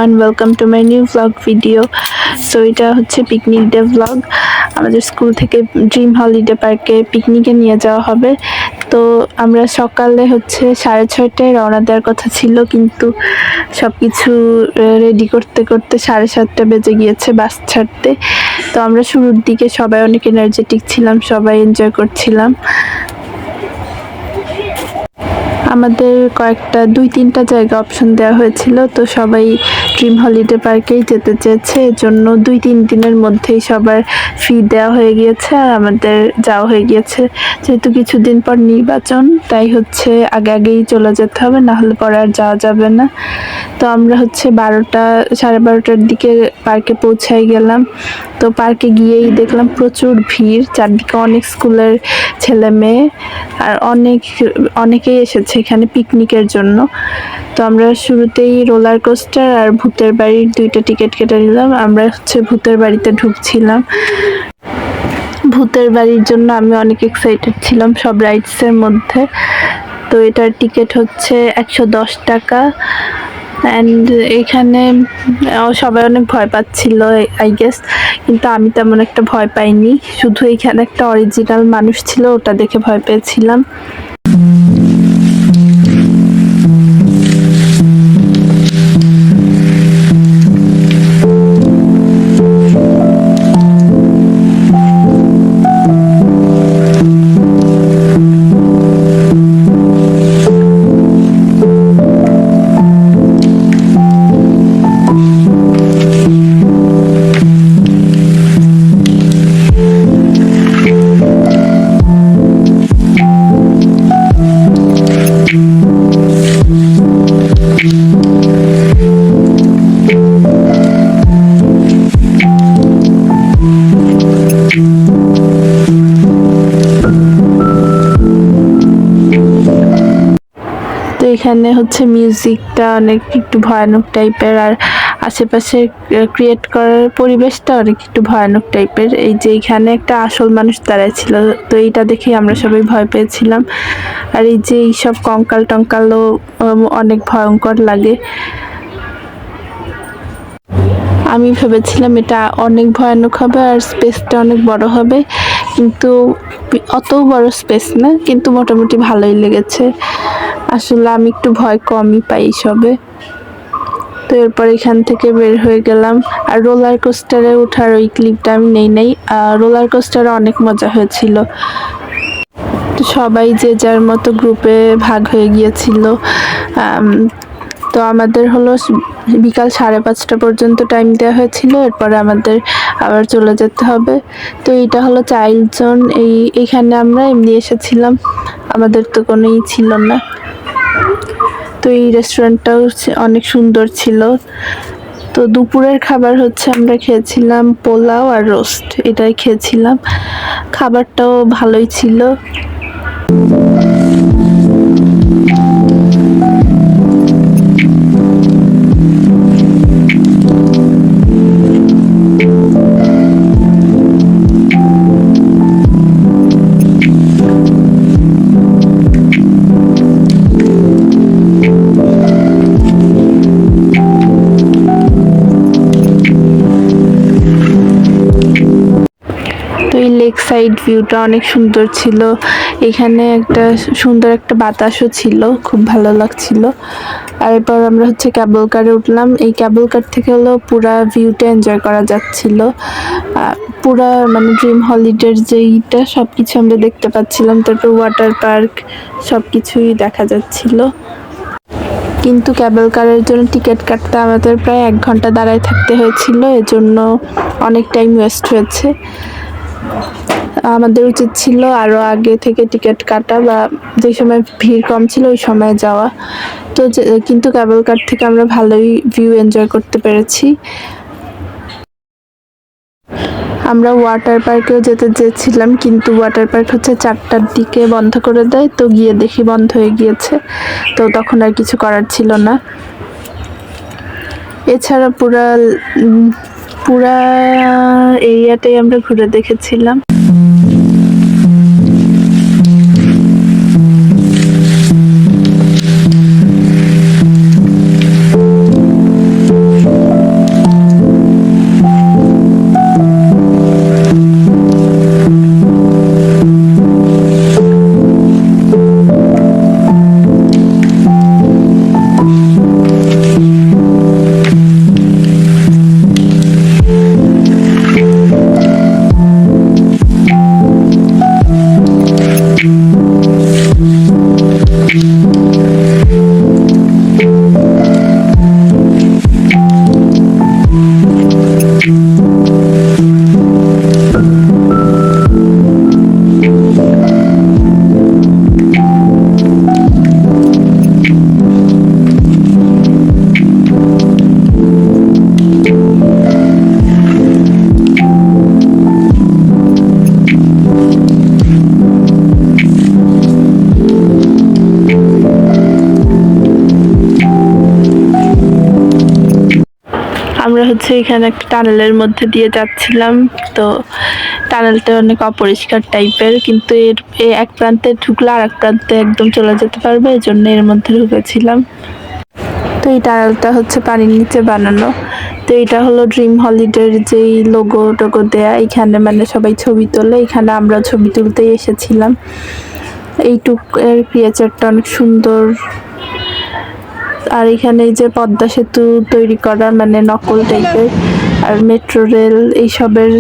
everyone, welcome to my new vlog video. So এটা হচ্ছে picnic day vlog. আমাদের school থেকে ড্রিম হলিডে পার্কে পিকনিকে নিয়ে যাওয়া হবে। তো আমরা সকালে হচ্ছে 6:30টায় রওনা দেওয়ার কথা ছিল, কিন্তু সবকিছু রেডি করতে করতে 7:30 বেজে গিয়েছে বাস ছাড়তে। তো আমরা শুরুর দিকে সবাই অনেক এনার্জেটিক ছিলাম, সবাই এনজয় করছিলাম। আমাদের কয়েকটা 2-3টা জায়গা অপশন দেওয়া হয়েছিল, তো সবাই ড্রিম হলিডে পার্কেই যেতে চেয়েছে। এজন্য 2-3 দিনের মধ্যেই সবার ফি দেওয়া হয়ে গিয়েছে আর আমাদের যাওয়া হয়ে গিয়েছে। যেহেতু কিছুদিন পর নির্বাচন, তাই হচ্ছে আগেই চলে যেতে হবে, না হলে পরে আর যাওয়া যাবে না। তো আমরা হচ্ছে 12টার দিকে পার্কে পৌঁছাই গেলাম। তো পার্কে গিয়েই দেখলাম প্রচুর ভিড়, চারদিকে অনেক স্কুলের ছেলে মেয়ে আর অনেকেই এসেছে এখানে পিকনিকের জন্য। তো আমরা শুরুতেই রোলার কোস্টার আর ভূতের বাড়ির 2টা টিকিট কেটে নিলাম। আমরা হচ্ছে ভূতের বাড়িতে ঢুকছিলাম। ভূতের বাড়ির জন্য আমি অনেক এক্সাইটেড ছিলাম সব রাইডসের মধ্যে। তো এটার টিকিট হচ্ছে 110 টাকা। অ্যান্ড এখানে সবাই অনেক ভয় পাচ্ছিল আই গেস, কিন্তু আমি তেমন একটা ভয় পাইনি। শুধু এখানে একটা অরিজিনাল মানুষ ছিল, ওটা দেখে ভয় পেয়েছিলাম। তো এখানে হচ্ছে মিউজিকটা অনেক একটু ভয়ানক টাইপের, আর আশেপাশে ক্রিয়েট করার পরিবেশটা অনেক একটু ভয়ানক টাইপের। এই যে এখানে একটা আসল মানুষ দাঁড়ায় ছিল, তো এইটা দেখে আমরা সবাই ভয় পেয়েছিলাম। আর এই যে এইসব কঙ্কাল টঙ্কালও অনেক ভয়ঙ্কর লাগে। আমি ভেবেছিলাম এটা অনেক ভয়ানক হবে আর স্পেসটা অনেক বড় হবে, কিন্তু অত বড় স্পেস না, কিন্তু মোটামুটি ভালোই লেগেছে। আসলে আমি একটু ভয় কমই পাই সবে। তো এরপর এখান থেকে বের হয়ে গেলাম। আর রোলার কোস্টারে ওঠার ওই ক্লিপটা আমি নেই নাই। রোলার কোস্টারে অনেক মজা হয়েছিল। তো সবাই যে যার মতো গ্রুপে ভাগ হয়ে গিয়েছিল। তো আমাদের হলো বিকাল 5:30 পর্যন্ত টাইম দেওয়া হয়েছিল, এরপরে আমাদের আবার চলে যেতে হবে। তো এইটা হলো চাইল্ড জোন। এইখানে আমরা এমনি এসেছিলাম, আমাদের তো কোনোই ছিল না। তো এই রেস্টুরেন্টটাও অনেক সুন্দর ছিল। তো দুপুরের খাবার হচ্ছে আমরা খেয়েছিলাম পোলাও আর রোস্ট, এটাই খেয়েছিলাম। খাবারটাও ভালোই ছিল। লেক সাইড ভিউটা অনেক সুন্দর ছিল। এখানে একটা সুন্দর একটা বাতাসও ছিল, খুব ভালো লাগছিল। আর এরপর আমরা হচ্ছে ক্যাবল কারে উঠলাম। এই ক্যাবল কার থেকে হলো পুরা ভিউটা এনজয় করা যাচ্ছিল। পুরা মানে ড্রিম হলিডের যেইটা সব কিছু আমরা দেখতে পাচ্ছিলাম। তারপর ওয়াটার পার্ক সব কিছুই দেখা যাচ্ছিল। কিন্তু ক্যাবল কারের জন্য টিকিট কাটতে আমাদের প্রায় 1 ঘন্টা দাঁড়ায় থাকতে হয়েছিল, এজন্য অনেক টাইম ওয়েস্ট হয়েছে। আমাদের উচিত ছিল আরও আগে থেকে টিকিট কাটা, বা যে সময় ভিড় কম ছিল ওই সময় যাওয়া। তো কিন্তু ক্যাবল কার থেকে আমরা ভালোই ভিউ এনজয় করতে পেরেছি। আমরা ওয়াটার পার্কেও যেতে চেয়েছিলাম, কিন্তু ওয়াটার পার্ক হচ্ছে 4টার দিকে বন্ধ করে দেয়। তো গিয়ে দেখি বন্ধ হয়ে গিয়েছে, তো তখন আর কিছু করার ছিল না। এছাড়া পুরা এরিয়াটাই আমরা ঘুরে দেখেছিলাম। হচ্ছে এখানে একটা টানেলের মধ্যে দিয়ে যাচ্ছিলাম। তো টানেলটা অনেক অপরিষ্কার টাইপের, কিন্তু এর এক প্রান্তে ঢুকলে আর এক প্রান্তে একদম চলে যেতে পারবে, এই জন্য এর মধ্যে ঢুকেছিলাম। তো এই টানেলটা হচ্ছে পানির নিচে বানানো। তো এটা হলো ড্রিম হলিডের যেই লোগো টোগো দেয়া, এখানে মানে সবাই ছবি তোলে, এখানে আমরা ছবি তুলতেই এসেছিলাম। এইটুক এর ক্রিয়েচারটা অনেক সুন্দর। আর এখানে এই যে পদ্মা সেতু তৈরি করা, মানে নকল টাইপের, আর মেট্রো রেল এইসবের।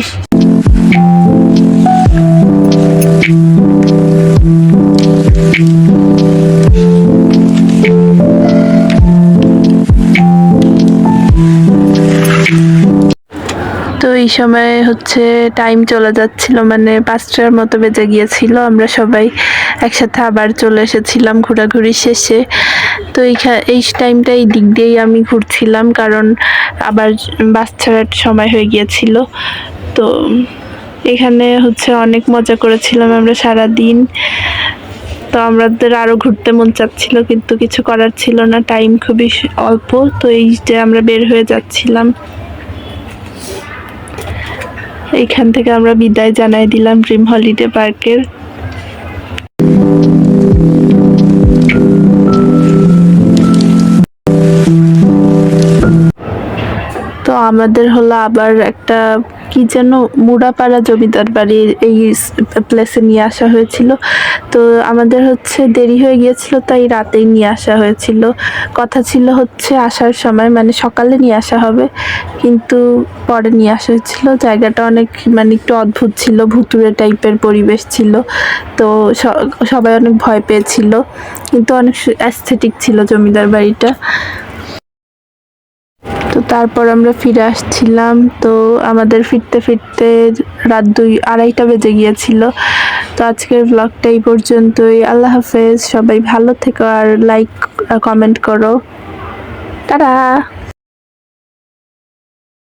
তো এই সময় হচ্ছে টাইম চলে যাচ্ছিল, মানে 5টার মতো বেজে গিয়েছিল। আমরা সবাই একসাথে আবার চলে এসেছিলাম ঘোরাঘুরি শেষে। তো এই টাইমটা এই দিক দিয়েই আমি ঘুরছিলাম, কারণ আবার বাস ছাড়ার সময় হয়ে গিয়েছিল। তো এখানে হচ্ছে অনেক মজা করেছিলাম আমরা সারা দিন। তো আমাদের আরও ঘুরতে মন চাচ্ছিল, কিন্তু কিছু করার ছিল না, টাইম খুবই অল্প। তো এই যে আমরা বের হয়ে যাচ্ছিলাম, এইখান থেকে আমরা বিদায় জানাই দিলাম ড্রিম হলিডে পার্কের। তো আমাদের হলো আবার একটা কি যেন মুড়াপাড়া জমিদার বাড়ির এই প্লেসে নিয়ে আসা হয়েছিল। তো আমাদের হচ্ছে দেরি হয়ে গিয়েছিল, তাই রাতেই নিয়ে আসা হয়েছিল। কথা ছিল হচ্ছে আসার সময়, মানে সকালে নিয়ে আসা হবে, কিন্তু পরে নিয়ে আসা হয়েছিল। জায়গাটা অনেক মানে একটু অদ্ভুত ছিল, ভুতুড়ে টাইপের পরিবেশ ছিল। তো সবাই অনেক ভয় পেয়েছিল, কিন্তু অনেক অ্যাস্থেটিক ছিল জমিদার বাড়িটা। তো তারপর আমরা ফিরে আসছিলাম। তো আমাদের ফিরতে ফিরতে রাত 2-2:30 বেজে গিয়েছিল। তো আজকের ব্লগটা এই পর্যন্তই। আল্লাহ হাফেজ, সবাই ভালো থেকো আর লাইক কমেন্ট করো। টাটা।